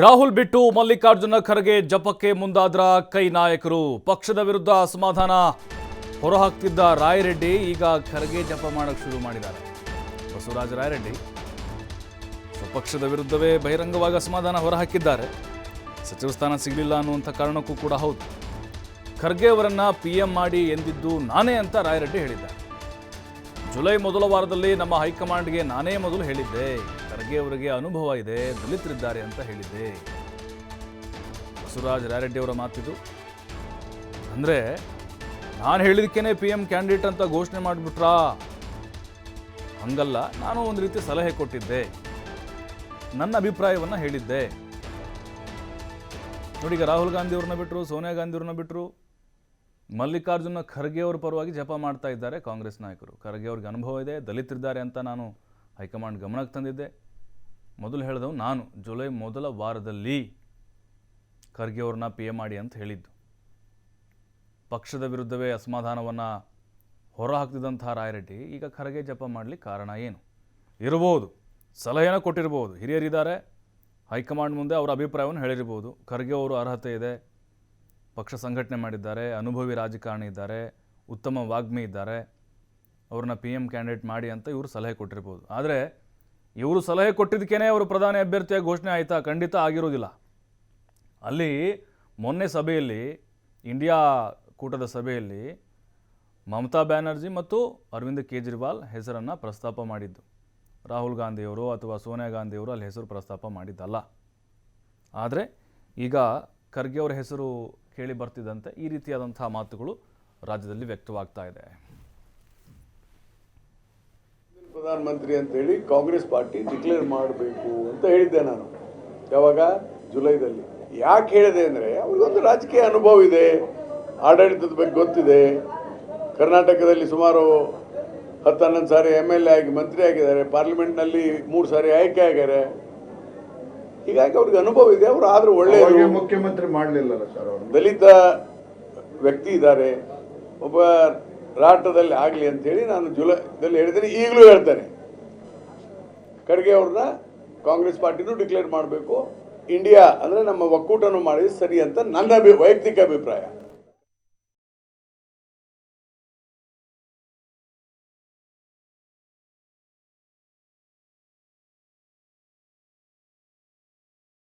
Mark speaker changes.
Speaker 1: ರಾಹುಲ್ ಬಿಟ್ಟು ಮಲ್ಲಿಕಾರ್ಜುನ ಖರ್ಗೆ ಜಪಕ್ಕೆ ಮುಂದಾದ್ರ ಕೈ ನಾಯಕರು. ಪಕ್ಷದ ವಿರುದ್ಧ ಅಸಮಾಧಾನ ಹೊರಹಾಕ್ತಿದ್ದ ರಾಯರೆಡ್ಡಿ ಈಗ ಖರ್ಗೆ ಜಪ ಮಾಡಕ್ಕೆ ಶುರು ಮಾಡಿದ್ದಾರೆ. ಬಸವರಾಜ ರಾಯರೆಡ್ಡಿ ಪಕ್ಷದ ವಿರುದ್ಧವೇ ಬಹಿರಂಗವಾಗಿ ಅಸಮಾಧಾನ ಹೊರಹಾಕಿದ್ದಾರೆ. ಸಚಿವ ಸ್ಥಾನ ಸಿಗಲಿಲ್ಲ ಅನ್ನುವಂಥ ಕಾರಣಕ್ಕೂ ಕೂಡ ಹೌದು. ಖರ್ಗೆ ಅವರನ್ನ PM ಮಾಡಿ ಎಂದಿದ್ದು ನಾನೇ ಅಂತ ರಾಯರೆಡ್ಡಿ ಹೇಳಿದ್ದಾರೆ. ಜುಲೈ ಮೊದಲ ವಾರದಲ್ಲಿ ನಮ್ಮ ಹೈಕಮಾಂಡ್ಗೆ ನಾನೇ ಮೊದಲು ಹೇಳಿದ್ದೆ, ಖರ್ಗೆ ಅವರಿಗೆ ಅನುಭವ ಇದೆ, ದಲಿತರಿದ್ದಾರೆ ಅಂತ ಹೇಳಿದ್ದೆ. ಬಸವರಾಜ ರಾಯರೆಡ್ಡಿ ಅವರ ಮಾತಿದು. ಅಂದರೆ ನಾನು ಹೇಳಿದಕ್ಕೇನೆ PM ಕ್ಯಾಂಡಿಡೇಟ್ ಅಂತ ಘೋಷಣೆ ಮಾಡಿಬಿಟ್ರಾ? ಹಂಗಲ್ಲ, ನಾನು ಒಂದು ರೀತಿ ಸಲಹೆ ಕೊಟ್ಟಿದ್ದೆ, ನನ್ನ ಅಭಿಪ್ರಾಯವನ್ನು ಹೇಳಿದ್ದೆ. ನೋಡಿ, ಈಗ ರಾಹುಲ್ ಗಾಂಧಿ ಅವ್ರನ್ನ ಬಿಟ್ಟರು, ಸೋನಿಯಾ ಗಾಂಧಿ ಅವ್ರನ್ನ ಬಿಟ್ಟರು, ಮಲ್ಲಿಕಾರ್ಜುನ ಖರ್ಗೆ ಅವರ ಪರವಾಗಿ ಜಪ ಮಾಡ್ತಾ ಇದ್ದಾರೆ ಕಾಂಗ್ರೆಸ್ ನಾಯಕರು. ಖರ್ಗೆ ಅವ್ರಿಗೆ ಅನುಭವ ಇದೆ, ದಲಿತರಿದ್ದಾರೆ ಅಂತ ನಾನು ಹೈಕಮಾಂಡ್ ಗಮನಕ್ಕೆ ತಂದಿದ್ದೆ. ಮೊದಲು ಹೇಳಿದವು ನಾನು, ಜುಲೈ ಮೊದಲ ವಾರದಲ್ಲಿ ಖರ್ಗೆ ಅವ್ರನ್ನ PM ಮಾಡಿ ಅಂತ ಹೇಳಿದ್ದು. ಪಕ್ಷದ ವಿರುದ್ಧವೇ ಅಸಮಾಧಾನವನ್ನು ಹೊರಹಾಕ್ತಿದ್ದಂತಹ ರಾಯರೆಡ್ಡಿ ಈಗ ಖರ್ಗೆ ಜಪ ಮಾಡಲಿಕ್ಕೆ ಕಾರಣ ಏನು ಇರಬಹುದು? ಸಲಹೆನ ಕೊಟ್ಟಿರ್ಬೋದು, ಹಿರಿಯರಿದ್ದಾರೆ, ಹೈಕಮಾಂಡ್ ಮುಂದೆ ಅವರ ಅಭಿಪ್ರಾಯವನ್ನು ಹೇಳಿರ್ಬೋದು. ಖರ್ಗೆ ಅವರು ಅರ್ಹತೆ ಇದೆ, ಪಕ್ಷ ಸಂಘಟನೆ ಮಾಡಿದ್ದಾರೆ, ಅನುಭವಿ ರಾಜಕಾರಣಿ ಇದ್ದಾರೆ, ಉತ್ತಮ ವಾಗ್ಮಿ ಇದ್ದಾರೆ, ಅವ್ರನ್ನ PM ಕ್ಯಾಂಡಿಡೇಟ್ ಮಾಡಿ ಅಂತ ಇವರು ಸಲಹೆ ಕೊಟ್ಟಿರ್ಬೋದು. ಆದರೆ ಇವರು ಸಲಹೆ ಕೊಟ್ಟಿದ್ದಕ್ಕೇ ಅವರು ಪ್ರಧಾನಿ ಅಭ್ಯರ್ಥಿಯಾಗಿ ಘೋಷಣೆ ಆಯಿತಾ? ಖಂಡಿತ ಆಗಿರೋದಿಲ್ಲ. ಅಲ್ಲಿ ಮೊನ್ನೆ ಸಭೆಯಲ್ಲಿ, ಇಂಡಿಯಾ ಕೂಟದ ಸಭೆಯಲ್ಲಿ ಮಮತಾ ಬ್ಯಾನರ್ಜಿ ಮತ್ತು ಅರವಿಂದ್ ಕೇಜ್ರಿವಾಲ್ ಹೆಸರನ್ನು ಪ್ರಸ್ತಾಪ ಮಾಡಿದ್ದು. ರಾಹುಲ್ ಗಾಂಧಿಯವರು ಅಥವಾ ಸೋನಿಯಾ ಗಾಂಧಿಯವರು ಅಲ್ಲಿ ಹೆಸರು ಪ್ರಸ್ತಾಪ ಮಾಡಿದ್ದಲ್ಲ. ಆದರೆ ಈಗ ಖರ್ಗೆ ಅವರ ಹೆಸರು ಕೇಳಿ ಬರ್ತಿದ್ದಂತೆ ಈ ರೀತಿಯಾದಂಥ ಮಾತುಗಳು ರಾಜ್ಯದಲ್ಲಿ ವ್ಯಕ್ತವಾಗ್ತಾ ಇದೆ.
Speaker 2: ಪ್ರಧಾನಮಂತ್ರಿ ಅಂತೇಳಿ ಕಾಂಗ್ರೆಸ್ ಪಾರ್ಟಿ ಡಿಕ್ಲೇರ್ ಮಾಡಬೇಕು ಅಂತ ಹೇಳಿದ್ದೆ ನಾನು. ಯಾವಾಗ? ಜುಲೈದಲ್ಲಿ. ಯಾಕೆ ಹೇಳಿದೆ ಅಂದರೆ, ಅವ್ರಿಗೊಂದು ರಾಜಕೀಯ ಅನುಭವ ಇದೆ, ಆಡಳಿತದ ಬಗ್ಗೆ ಗೊತ್ತಿದೆ. ಕರ್ನಾಟಕದಲ್ಲಿ ಸುಮಾರು 10-11 ಸಾರಿ MLA ಆಗಿ ಮಂತ್ರಿ ಆಗಿದ್ದಾರೆ, ಪಾರ್ಲಿಮೆಂಟ್ನಲ್ಲಿ 3 ಸಾರಿ ಆಯ್ಕೆ ಆಗ್ಯಾರೆ. ಹೀಗಾಗಿ ಅವ್ರಿಗೆ ಅನುಭವ ಇದೆ. ಅವರು ಆದ್ರೂ ಒಳ್ಳೆಯ
Speaker 3: ಮುಖ್ಯಮಂತ್ರಿ ಮಾಡಲಿಲ್ಲ ಸರ್. ಅವರು
Speaker 2: ದಲಿತ ವ್ಯಕ್ತಿ ಇದ್ದಾರೆ, ಒಬ್ಬ ರಾಷ್ಟ್ರದಲ್ಲಿ ಆಗಲಿ ಅಂತೇಳಿ ನಾನು ಜುಲೈದಲ್ಲಿ ಹೇಳಿದ್ದೇನೆ, ಈಗಲೂ ಹೇಳ್ತೇನೆ. ಖರ್ಗೆ ಅವ್ರನ್ನ ಕಾಂಗ್ರೆಸ್ ಪಾರ್ಟಿನೂ ಡಿಕ್ಲೇರ್ ಮಾಡಬೇಕು, ಇಂಡಿಯಾ ಅಂದರೆ ನಮ್ಮ ಒಕ್ಕೂಟನೂ ಮಾಡಿದ್ರೆ ಸರಿ ಅಂತ ನನ್ನ ವೈಯಕ್ತಿಕ ಅಭಿಪ್ರಾಯ.